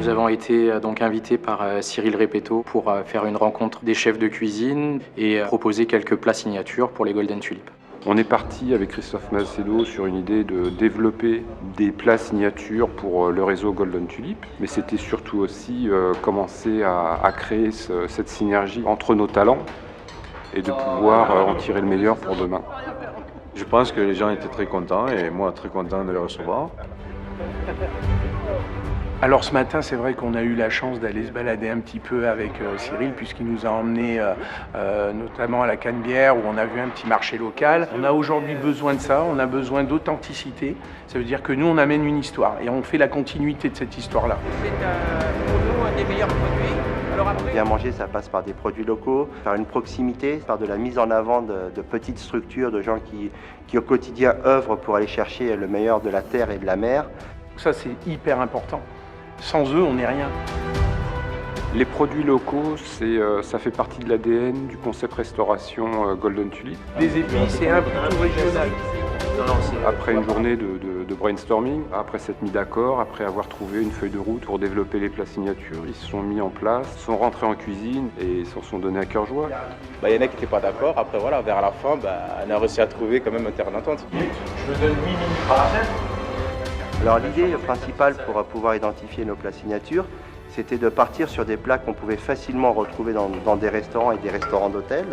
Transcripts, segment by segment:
Nous avons été donc invités par Cyril Repetto pour faire une rencontre des chefs de cuisine et proposer quelques plats signatures pour les Golden Tulip. On est parti avec Christophe Macedo sur une idée de développer des plats signatures pour le réseau Golden Tulip, mais c'était surtout aussi commencer à créer cette synergie entre nos talents et de pouvoir en tirer le meilleur pour demain. Je pense que les gens étaient très contents et moi très content de les recevoir. Alors ce matin, c'est vrai qu'on a eu la chance d'aller se balader un petit peu avec Cyril, puisqu'il nous a emmenés notamment à la Canebière, où on a vu un petit marché local. On a aujourd'hui besoin de ça, on a besoin d'authenticité. Ça veut dire que nous, on amène une histoire et on fait la continuité de cette histoire-là. C'est pour nous un des meilleurs produits. Alors après... Bien manger, ça passe par des produits locaux, par une proximité, par de la mise en avant de petites structures, de gens qui au quotidien œuvrent pour aller chercher le meilleur de la terre et de la mer. Ça, c'est hyper important. Sans eux, on n'est rien. Les produits locaux, ça fait partie de l'ADN du concept restauration Golden Tulip. Des épices et un peu tout régional. Après une journée de brainstorming, après s'être mis d'accord, après avoir trouvé une feuille de route pour développer les plats signatures, ils se sont mis en place, sont rentrés en cuisine et s'en sont donnés à cœur joie. Il y en a qui n'étaient pas d'accord, après voilà, vers la fin, on a réussi à trouver quand même un terrain d'entente. Je me donne 8 minutes par la scène. Alors l'idée principale pour pouvoir identifier nos plats signatures, c'était de partir sur des plats qu'on pouvait facilement retrouver dans des restaurants et des restaurants d'hôtel.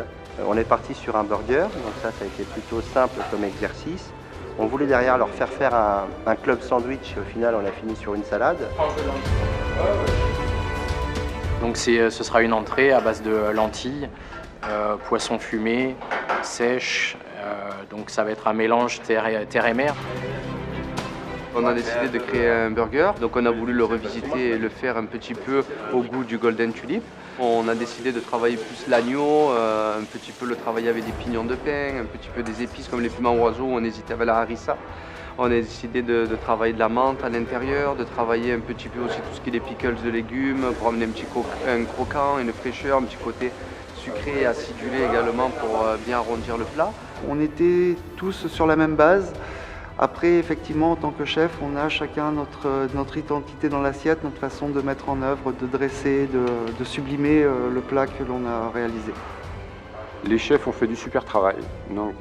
On est parti sur un burger, donc ça a été plutôt simple comme exercice. On voulait derrière leur faire un club sandwich, au final on a fini sur une salade. Donc ce sera une entrée à base de lentilles, poisson fumé, sèche, donc ça va être un mélange terre et mer. On a décidé de créer un burger, donc on a voulu le revisiter et le faire un petit peu au goût du Golden Tulip. On a décidé de travailler plus l'agneau, un petit peu le travailler avec des pignons de pain, un petit peu des épices comme les piments oiseaux, on hésitait avec la harissa. On a décidé de travailler de la menthe à l'intérieur, de travailler un petit peu aussi tout ce qui est des pickles de légumes pour amener un croquant, une fraîcheur, un petit côté sucré et acidulé également pour bien arrondir le plat. On était tous sur la même base. Après, effectivement, en tant que chef, on a chacun notre identité dans l'assiette, notre façon de mettre en œuvre, de dresser, de sublimer le plat que l'on a réalisé. Les chefs ont fait du super travail, donc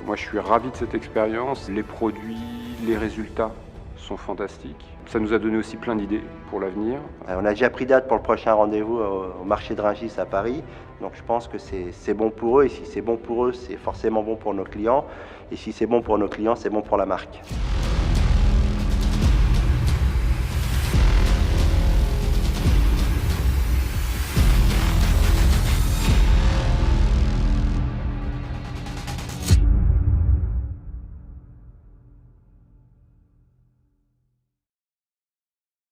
moi je suis ravi de cette expérience. Les produits, les résultats sont fantastiques. Ça nous a donné aussi plein d'idées pour l'avenir. On a déjà pris date pour le prochain rendez-vous au marché de Rungis à Paris. Donc je pense que c'est bon pour eux, et si c'est bon pour eux, c'est forcément bon pour nos clients. Et si c'est bon pour nos clients, c'est bon pour la marque.